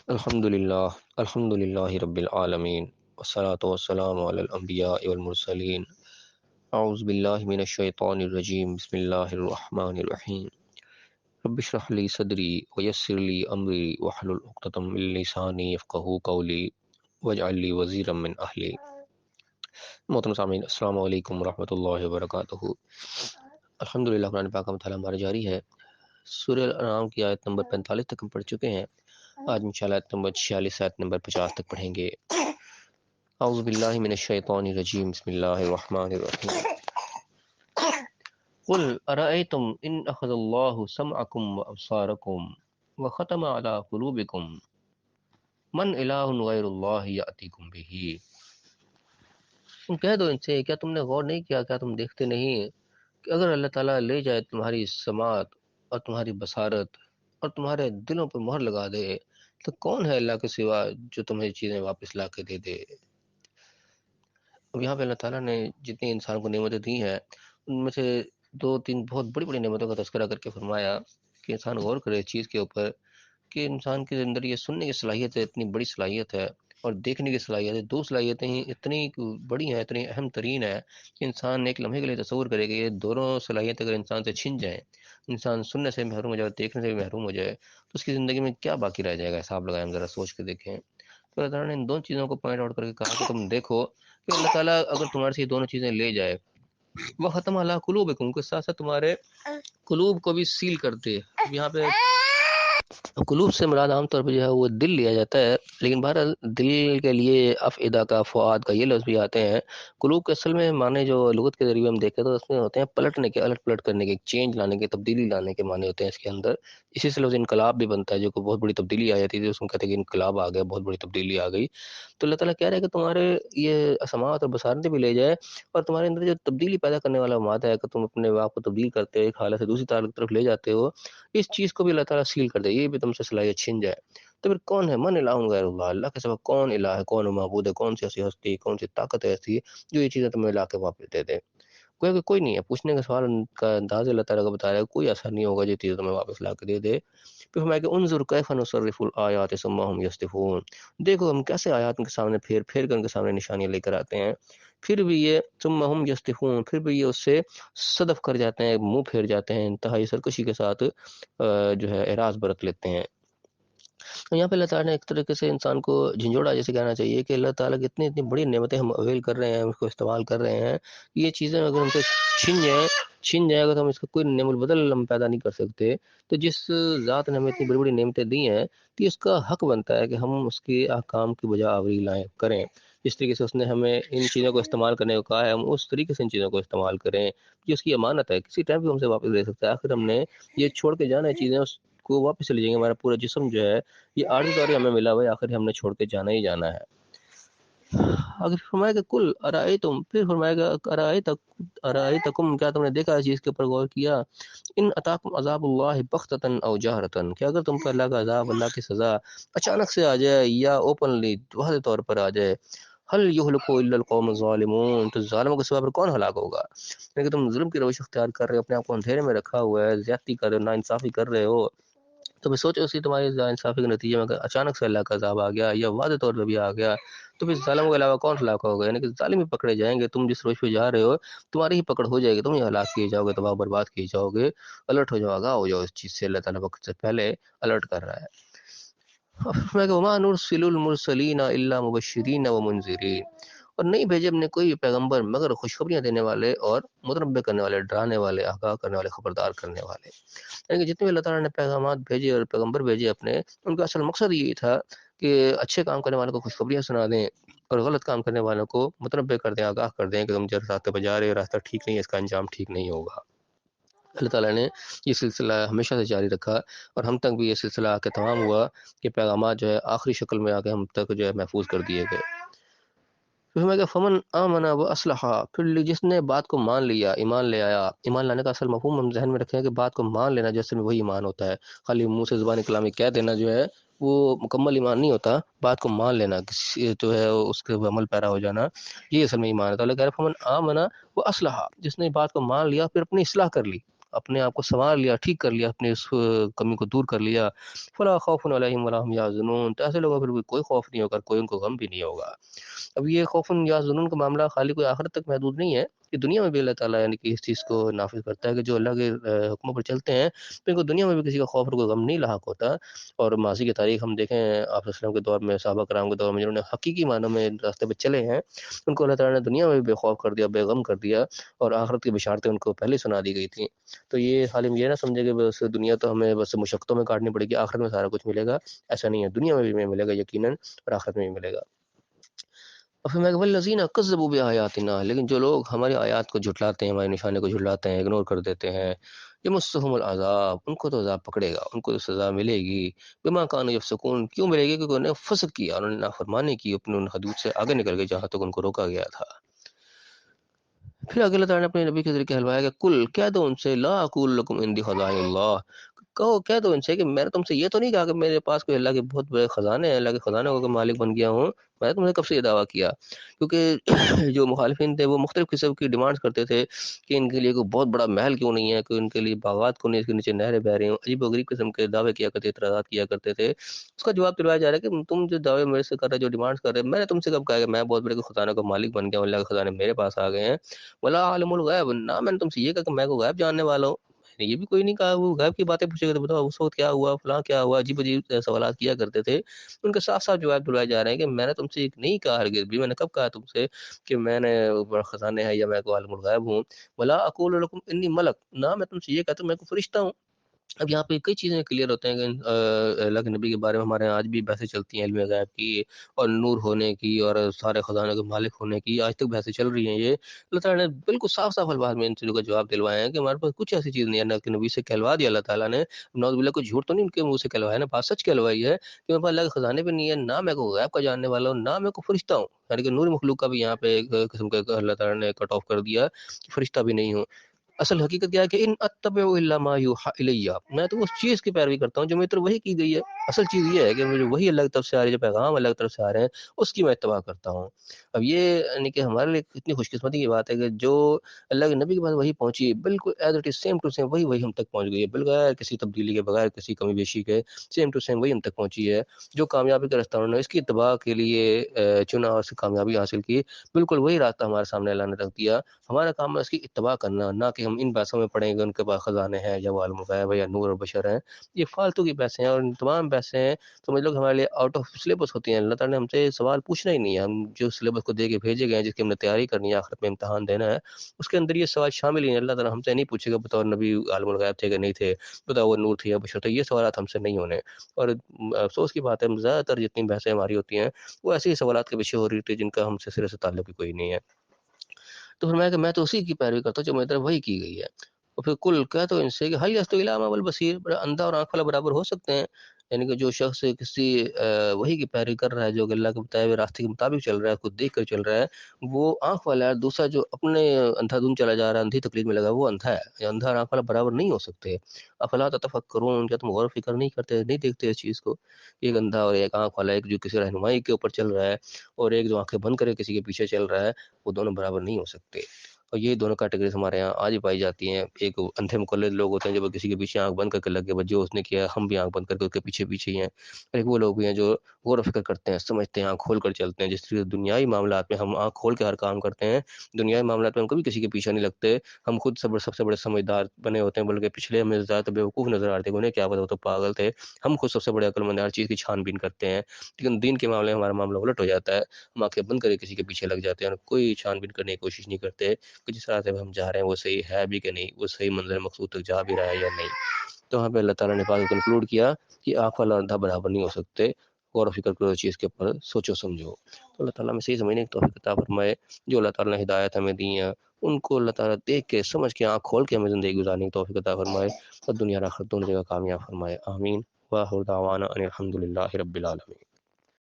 الحمد للہ رب العالمین والصلاة والسلام علی الانبیاء والمرسلین اعوذ باللہ من الشیطان الرجیم بسم اللہ الرحمن الرحیم رب اشرح لی صدری ویسر لی امری واحلل عقدۃ من لسانی یفقہوا قولی واجعل لی وزیرا من اہلی۔ محترم سامعین، السلام علیکم ورحمۃ اللہ وبرکاتہ۔ الحمدللہ، قرآن پاک کا مطالعہ ہمارا جاری ہے۔ سورہ الانعام کی آیت نمبر 45 تک ہم پڑھ چکے ہیں۔ آج انشاءاللہ آیت نمبر 46 آیت نمبر 50 تک پڑھیں گے۔ اعوذ باللہ من الشیطان الرجیم بسم اللہ الرحمن الرحیم۔ قل ارأیتم ان اخذ اللہ سمعکم وابصارکم وختم علی قلوبکم من الہ غیر اللہ یأتیکم بہ۔ تم کہہ دو ان سے، کیا تم نے غور نہیں کیا، کیا تم دیکھتے نہیں کہ اگر اللہ تعالیٰ لے جائے تمہاری سماعت اور تمہاری بصارت اور تمہارے دلوں پر مہر لگا دے، تو کون ہے اللہ کے سوا جو تمہیں چیزیں واپس لا کے دے دے۔ اب یہاں پہ اللہ تعالیٰ نے جتنی انسان کو نعمتیں دی ہیں ان میں سے دو تین بہت بڑی بڑی نعمتوں کا تذکرہ کر کے فرمایا کہ انسان غور کرے اس چیز کے اوپر کہ انسان کے اندر یہ سننے کی صلاحیت ہے، اتنی بڑی صلاحیت ہے، اور دیکھنے کی صلاحیت ہے۔ دو صلاحیتیں ہی اتنی بڑی ہیں، اتنی اہم ترین ہے کہ انسان ایک لمحے کے لیے تصور کرے کہ یہ دونوں صلاحیتیں اگر انسان سے چھن جائیں، انسان سننے سے محروم ہو جائے اور دیکھنے سے بھی محروم ہو جائے، تو اس کی زندگی میں کیا باقی رہ جائے گا؟ حساب لگائیں، ہم ذرا سوچ کے دیکھیں۔ تو اللہ تعالیٰ نے ان دونوں چیزوں کو پوائنٹ آؤٹ کر کے کہا کہ تم دیکھو کہ اللہ تعالیٰ اگر تمہارے سے یہ دونوں چیزیں لے جائے، وہ ختم اللہ قلوبکم، کے ساتھ ساتھ تمہارے قلوب کو بھی سیل کر دے۔ اب یہاں پہ قلوب سے مراد عام طور پہ جو ہے وہ دل لیا جاتا ہے، لیکن بہرحال دل کے لیے افئدہ کا، فؤاد کا یہ لفظ بھی آتے ہیں۔ قلوب کے اصل میں معنی جو لغت کے ذریعے ہم دیکھیں تو اس میں ہوتے ہیں پلٹنے کے، الٹ پلٹ کرنے کے، چینج لانے کے، تبدیلی لانے کے معنی ہوتے ہیں اس کے اندر۔ اسی سے لفظ انقلاب بھی بنتا ہے، جو کوئی بہت بڑی تبدیلی آ جاتی ہے اس کو کہتے ہیں کہ انقلاب آ گیا، بہت بڑی تبدیلی آ گئی۔ تو اللہ تعالیٰ کہہ رہا ہے کہ تمہارے یہ سماعت اور بصارتیں بھی لے جائے، اور تمہارے اندر جو تبدیلی پیدا کرنے والا مادہ ہے کہ تم اپنے آپ کو تبدیل کرتے ہو، ایک حالت سے دوسری حالت کی طرف لے جاتے ہو، اس چیز کو بھی اللہ تعالیٰ سیل کر دے، یہ بھی تم سے صلاحیت چھن جائے۔ تو پھر کون ہے؟ من الہ غیر اللہ، اللہ کے سوا کون الہ ہے، کون معبود ہے، کون سی ایسی ہستی، کون سی طاقت ہے ایسی جو یہ چیزیں تمہیں لا کے واپس دے دے؟ کوئی کہ کوئی نہیں ہے۔ پوچھنے کا سوال کا انداز اللہ تعالیٰ کا بتا رہا ہے، کوئی ایسا نہیں ہوگا جو چیزیں تمہیں واپس لا کے دے دے۔ پھر فرمایا کہ انظر کیف نصرف الآیات ثم هم یصدفون، دیکھو ہم کیسے آیات ان کے سامنے پھیر پھیر کر ان کے سامنے نشانیاں لے کر آتے ہیں، پھر بھی یہ ثم هم یصدفون، پھر بھی یہ اس سے صدف کر جاتے ہیں، منہ پھیر جاتے ہیں، انتہائی سرکشی کے ساتھ جو ہے اعراض برت لیتے ہیں۔ تو یہاں پہ اللہ تعالیٰ نے ایک طریقے سے انسان کو جھنجھوڑا جیسے کہنا چاہیے کہ اللہ تعالیٰ کی اتنی بڑی نعمتیں ہم اویل کر رہے ہیں، اس کو استعمال کر رہے ہیں، یہ چیزیں اگر ہم سے چھن جائے گا تو ہم اس کا کوئی نعم البدل ہم پیدا نہیں کر سکتے۔ تو جس ذات نے ہمیں اتنی بڑی بڑی نعمتیں دی ہیں تو اس کا حق بنتا ہے کہ ہم اس کے احکام کی بجا آوری لائیں کریں۔ جس طریقے سے اس نے ہمیں ان چیزوں کو استعمال کرنے کو کہا ہے، ہم اس طریقے سے ان چیزوں کو استعمال کریں، یہ اس کی امانت ہے، کسی ٹائم بھی ہم سے واپس لے سکتا ہے۔ آخر ہم نے یہ چھوڑ کے جانا ہے چیزیں، اس کو واپس چلی جائیں گے، ہمارا پورا جسم جو ہے یہ عارضی طور پہ ہمیں ملا ہوا ہے، آخر ہم نے چھوڑ کے جانا ہی جانا ہے۔ اگر فرمائے کہ کل ارائیتم، پھر فرمائے گا ارائیتکم، کیا تم نے دیکھا اس چیز کے اوپر غور کیا، ان اتاکم عذاب اللہ بغتۃ او جہرۃ، کہ اگر تم پر اللہ کا عذاب، اللہ کی سزا اچانک سے آ جائے یا اوپنلی واضح طور پر آ جائے، هل يهلك الا القوم الظالمون، تو ظالموں کے سوا پر کون ہلاک ہوگا؟ یعنی کہ تم ظلم کی روش اختیار کر رہے ہو، اپنے آپ کو اندھیرے میں رکھا ہوا ہے، زیادتی کر رہے ہو، ناانصافی کر رہے ہو، تو میں سوچو اسی تمہاری انصافی کے نتیجے میں اگر اچانک سے اللہ کا عذاب آ گیا یا واضح طور پہ بھی آ گیا، تو پھر ظالموں کے علاوہ کون ہلاک ہوگا؟ یعنی کہ ظالم ہی پکڑے جائیں گے، تم جس روش پہ جا رہے ہو تمہاری ہی پکڑ ہو جائے گی، تم ہی ہلاک کیے جاؤ گے، تباہ برباد کیے جاؤ گے، الرٹ ہو جاؤ، آگاہ ہو جاؤ اس چیز سے۔ اللہ تعالیٰ وقت سے پہلے الرٹ کر رہا ہے۔ میں کہ وما نرسل المرسلین الا مبشرین ومنذرین، اور نہیں بھیجے ہم نے کوئی پیغمبر مگر خوشخبریاں دینے والے اور متنبع کرنے والے، ڈرانے والے، آگاہ کرنے والے، خبردار کرنے والے۔ یعنی کہ جتنے بھی اللہ تعالیٰ نے پیغامات بھیجے اور پیغمبر بھیجے اپنے، ان کا اصل مقصد یہی تھا کہ اچھے کام کرنے والوں کو خوشخبریاں سنا دیں اور غلط کام کرنے والوں کو متنبع کر دیں، آگاہ کر دیں کہ تم جس راستے پہ جا رہے ہو راستہ ٹھیک نہیں ہے، اس کا انجام ٹھیک نہیں ہوگا۔ اللہ تعالیٰ نے یہ سلسلہ ہمیشہ سے جاری رکھا اور ہم تک بھی یہ سلسلہ آ کے تمام ہوا کہ پیغامات جو ہے آخری شکل میں آ کے ہم تک جو ہے محفوظ کر دیے گئے۔ پھر میں کہ فمن آمن و اصلحہ، پھر جس نے بات کو مان لیا، ایمان لے آیا۔ ایمان لانے کا اصل مفہوم ہم ذہن میں رکھیں کہ بات کو مان لینا جیسے میں وہی ایمان ہوتا ہے، خالی منہ سے زبان کلامی کہہ دینا جو ہے وہ مکمل ایمان نہیں ہوتا، بات کو مان لینا، کسی جو ہے اس کے عمل پیرا ہو جانا، یہ اصل میں ایمان ہے۔ تو اللہ کہہ رہے فمن آمن و اصلحہ، جس نے بات کو مان لیا پھر اپنی اصلاح کر لی، اپنے آپ کو سنوار لیا، ٹھیک کر لیا، اپنے اس کمی کو دور کر لیا، فلا خوف علیہم ولا هم یحزنون، تو ایسے لوگوں پر بھی کوئی خوف نہیں ہوگا، کوئی ان کو غم بھی نہیں ہوگا۔ اب یہ خوف یا ظنون کا معاملہ خالی کوئی آخرت تک محدود نہیں ہے، کہ دنیا میں بھی اللہ تعالیٰ یعنی کہ اس چیز کو نافذ کرتا ہے کہ جو اللہ کے حکموں پر چلتے ہیں تو ان کو دنیا میں بھی کسی کا خوف اور کوئی غم نہیں لاحق ہوتا۔ اور ماضی کی تاریخ ہم دیکھیں، آپ صلی اللہ علیہ وسلم کے دور میں، صحابہ کرام کے دور میں جنہوں نے حقیقی معنوں میں راستے پہ چلے ہیں، ان کو اللہ تعالیٰ نے دنیا میں بھی بے خوف کر دیا، بے غم کر دیا، اور آخرت کی بشارتیں ان کو پہلے سنا دی گئی تھیں۔ تو یہ حالم یہ نہ سمجھے کہ بس دنیا تو ہمیں بس مشقتوں میں کاٹنی پڑے گی، آخرت میں سارا کچھ ملے گا، ایسا نہیں ہے، دنیا میں بھی ملے گا یقیناً، اور آخرت میں بھی ملے گا۔ اور پھر میں والذین کذبوا بآیاتنا، لیکن جو لوگ ہماری آیات کو جھٹلاتے ہیں، ہمارے نشانے کو جھٹلاتے ہیں، اگنور کر دیتے ہیں، یمسہم العذاب، ان کو تو عذاب پکڑے گا، ان کو تو سزا ملے گی، بما کانوا یفسقون، کیوں ملے گی؟ کیونکہ انہوں نے فسق کیا، انہوں نے نافرمانی کی، اپنے ان حدود سے آگے نکل گئے جہاں تک ان کو روکا گیا تھا۔ پھر آگے اللہ تعالیٰ نے اپنے نبی کے ذریعے کہلوایا کہ کل کہہ دو ان سے، لا اقول لکم عندی خزائن اللہ، کہہ دو ان سے کہ میں نے تم سے یہ تو نہیں کہا کہ میرے پاس کوئی اللہ کے بہت بڑے خزانے ہیں، اللہ کے خزانے کو مالک بن گیا ہوں، میں نے تم سے کب سے یہ دعویٰ کیا؟ کیونکہ جو مخالفین تھے وہ مختلف قسم کی ڈیمانڈز کرتے تھے کہ ان کے لیے کوئی بہت بڑا محل کیوں نہیں ہے، کہ ان کے لیے باغات کیوں نہیں، اس کے نیچے نہریں بہ رہی ہوں، عجیب و غریب قسم کے دعوے کیا کرتے، اعتراضات کیا کرتے تھے۔ اس کا جواب دلوایا جا رہا ہے کہ تم جو دعوے میرے سے کر رہے، جو ڈیمانڈز کر رہے، میں نے تم سے کب کہا کہ میں بہت بڑے خزانے کا مالک بن گیا ہوں، اللہ کے خزانے میرے پاس آ گئے ہیں؟ ولا عالم الغیب، نہ میں نے تم سے یہ کہا کہ میں کو غیب جاننے والا ہوں، میں نے یہ بھی کوئی نہیں کہا۔ وہ غیب کی باتیں پوچھے گا تو بتاؤ اس وقت کیا ہوا، فلاں کیا ہوا، عجیب عجیب سوالات کیا کرتے تھے، ان کے صاف صاف جواب دلوائے جا رہے ہیں کہ میں نے تم سے ایک نہیں کہا، ہرگز بھی میں نے کب کہا تم سے کہ میں نے بڑا خزانے ہیں یا میں کو عالم الغیب ہوں۔ ولا اقول لکم انی ملک، نہ میں تم سے یہ کہتا ہوں میں کو فرشتہ ہوں۔ اب یہاں پہ کئی چیزیں کلیئر ہوتے ہیں کہ اللہ کے نبی کے بارے میں ہمارے یہاں آج بھی بحثیں چلتی ہیں، علم غیب کی اور نور ہونے کی اور سارے خزانوں کے مالک ہونے کی، آج تک بحثیں چل رہی ہیں۔ یہ اللہ تعالیٰ نے بالکل صاف صاف الفاظ میں ان چیزوں کا جواب دلوایا ہے کہ ہمارے پاس کچھ ایسی چیز نہیں ہے، اللہ کے نبی سے کہلوا دیا اللہ تعالیٰ نے، نعوذ باللہ کوئی جھوٹ تو نہیں ان کے منہ سے کہلوایا نا، بات سچ کہلوائی ہے کہ میرے پاس اللہ کے خزانے بھی نہیں ہے، نہ میں کو غیب کا جاننے والا ہوں، نہ میں کو فرشتہ ہوں، یعنی کہ نور مخلوق کا بھی یہاں پہ ایک قسم کا اللہ تعالیٰ نے کٹ آف کر دیا کہ فرشتہ بھی نہیں ہوں۔ اصل حقیقت کیا ہے کہ ان اتبع الا ما یوحى الی، میں تو اس چیز کی پیروی کرتا ہوں جو میری طرف وحی کی گئی ہے۔ اصل چیز یہ ہے کہ مجھے وہی اللہ کی طرف سے آ رہی ہے، جو پیغام اللہ کی طرف سے آ رہے ہیں اس کی میں اتباع کرتا ہوں۔ اب یہ یعنی کہ ہمارے لیے اتنی خوش قسمتی کی بات ہے کہ جو اللہ کے نبی کے پاس وہی پہنچی بالکل as it is same to same, وہی ہم تک پہنچ گئی ہے بغیر کسی تبدیلی کے، بغیر کسی کمی بیشی کے، سیم ٹو سیم وہی ہم تک پہنچی ہے۔ جو کامیابی کا راستہ انہوں نے اس کی اتباع کے لیے چنا اور اس سے کامیابی حاصل کی، بالکل وہی راستہ ہمارے سامنے اللہ نے رکھ دیا۔ ہمارا کام ہے اس کی اتباع کرنا، نہ کہ ہم ان بحثوں میں پڑیں گے ان کے پاس خزانے ہیں یا وہ عالم الغیب ہے یا نور اور بشر ہیں۔ یہ فالتو کی بحثیں ہیں، اور ان تمام بحثیں ہیں تو مجھے لوگ ہمارے لیے آؤٹ آف سلیبس ہوتی ہیں۔ اللہ تعالیٰ نے ہم سے سوال پوچھنا ہی نہیں ہے، ہم جو سلیبس کو دے کے بھیجے گئے ہیں، جس کی ہم نے تیاری کرنی ہے، آخرت میں امتحان دینا ہے، اس کے اندر یہ سوال شامل ہی ہیں۔ اللہ تعالیٰ ہم سے نہیں پوچھے گا بطور نبی عالم الغیب تھے کہ نہیں تھے، بتاؤ وہ نور تھے یا بشر تھے، یہ سوالات ہم سے نہیں ہونے۔ اور افسوس کی بات ہے زیادہ تر جتنی بحثیں ہماری ہوتی ہیں وہ ایسے ہی سوالات کے پیچھے ہو رہی تھی جن کا ہم سے سرے سے تعلق ہی کوئی نہیں ہے۔ تو فرمایا کہ میں تو اسی کی پیروی کرتا ہوں جو میری طرف وہی کی گئی ہے۔ اور پھر کل کہہ تو ان سے کہ حل یستوی الاعمی والبصیر، اندھا اور آنکھ والا برابر ہو سکتے ہیں؟ یعنی کہ جو شخص کسی وہی کی پیروی کر رہا ہے، جو کہ اللہ کے بتائے ہوئے راستے کے مطابق چل رہا ہے، خود دیکھ کر چل رہا ہے، وہ آنکھ والا ہے، دوسرا جو اپنے اندھا دھند چلا جا رہا ہے، اندھی تقلید میں لگا، وہ اندھا ہے، یہ اندھا اور آنکھ والا برابر نہیں ہو سکتے۔ افلا تتفکرون، کیا تم غور و فکر نہیں کرتے، نہیں دیکھتے اس چیز کو؟ ایک اندھا اور ایک آنکھ والا، ایک جو کسی رہنمائی کے اوپر چل رہا ہے اور ایک جو آنکھیں بند کرے کسی کے پیچھے چل رہا ہے، وہ دونوں برابر نہیں ہو سکتے۔ اور یہ دونوں کیٹیگریز ہمارے یہاں آج ہی پائی جاتی ہیں۔ ایک اندھے مقلد لوگ ہوتے ہیں جب کسی کے پیچھے آنکھ بند کر کے لگ گئے، جو اس نے کیا ہم بھی آنکھ بند کر کے اس کے پیچھے پیچھے ہی ہیں۔ اور ایک وہ لوگ بھی ہیں جو غور و فکر کرتے ہیں، سمجھتے ہیں، آنکھ کھول کر چلتے ہیں۔ جس طرح دنیائی معاملات میں ہم آنکھ کھول کے ہر کام کرتے ہیں، دنیائی معاملات میں ہم کبھی کسی کے پیچھے نہیں لگتے، ہم خود سب سے بڑے سمجھدار بنے ہوتے ہیں، بلکہ پچھلے ہمیں زیادہ بیوقوف نظر آتے ہیں، انہیں کیا پتا وہ تو پاگل تھے، ہم خود سب سے بڑے عقل مند ہر چیز کی چھان بین کرتے ہیں۔ لیکن دین کے معاملے میں ہمارا معاملہ الٹ ہو جاتا ہے، ہم آنکھیں بند کر کے کسی کے پیچھے لگ جاتے ہیں اور کوئی چھان بین کرنے کی کوشش نہیں کرتے کہ جس راستے پہ ہم جا رہے ہیں وہ صحیح ہے بھی کہ نہیں، وہ صحیح منزل مقصود تک جا بھی رہا ہے یا نہیں۔ تو وہاں پہ اللہ تعالیٰ نے بات کنکلوڈ کیا کہ آنکھ والا اندھا برابر نہیں ہو سکتے، غور و فکر کرو چیز کے اوپر، سوچو سمجھو۔ تو اللہ تعالیٰ میں صحیح سمجھنے کی توفیق عطا فرمائے۔ جو اللہ تعالیٰ نے ہدایت ہمیں دی ہیں ان کو اللہ تعالیٰ دیکھ کے سمجھ کے آنکھ کھول کے ہمیں زندگی گزارنے کی توفیق عطا فرمائے، اور دنیا اور آخرت دونوں جگہ کامیاب فرمائے، آمین۔ وآخر دعوانا ان الحمد للہ رب العالمین۔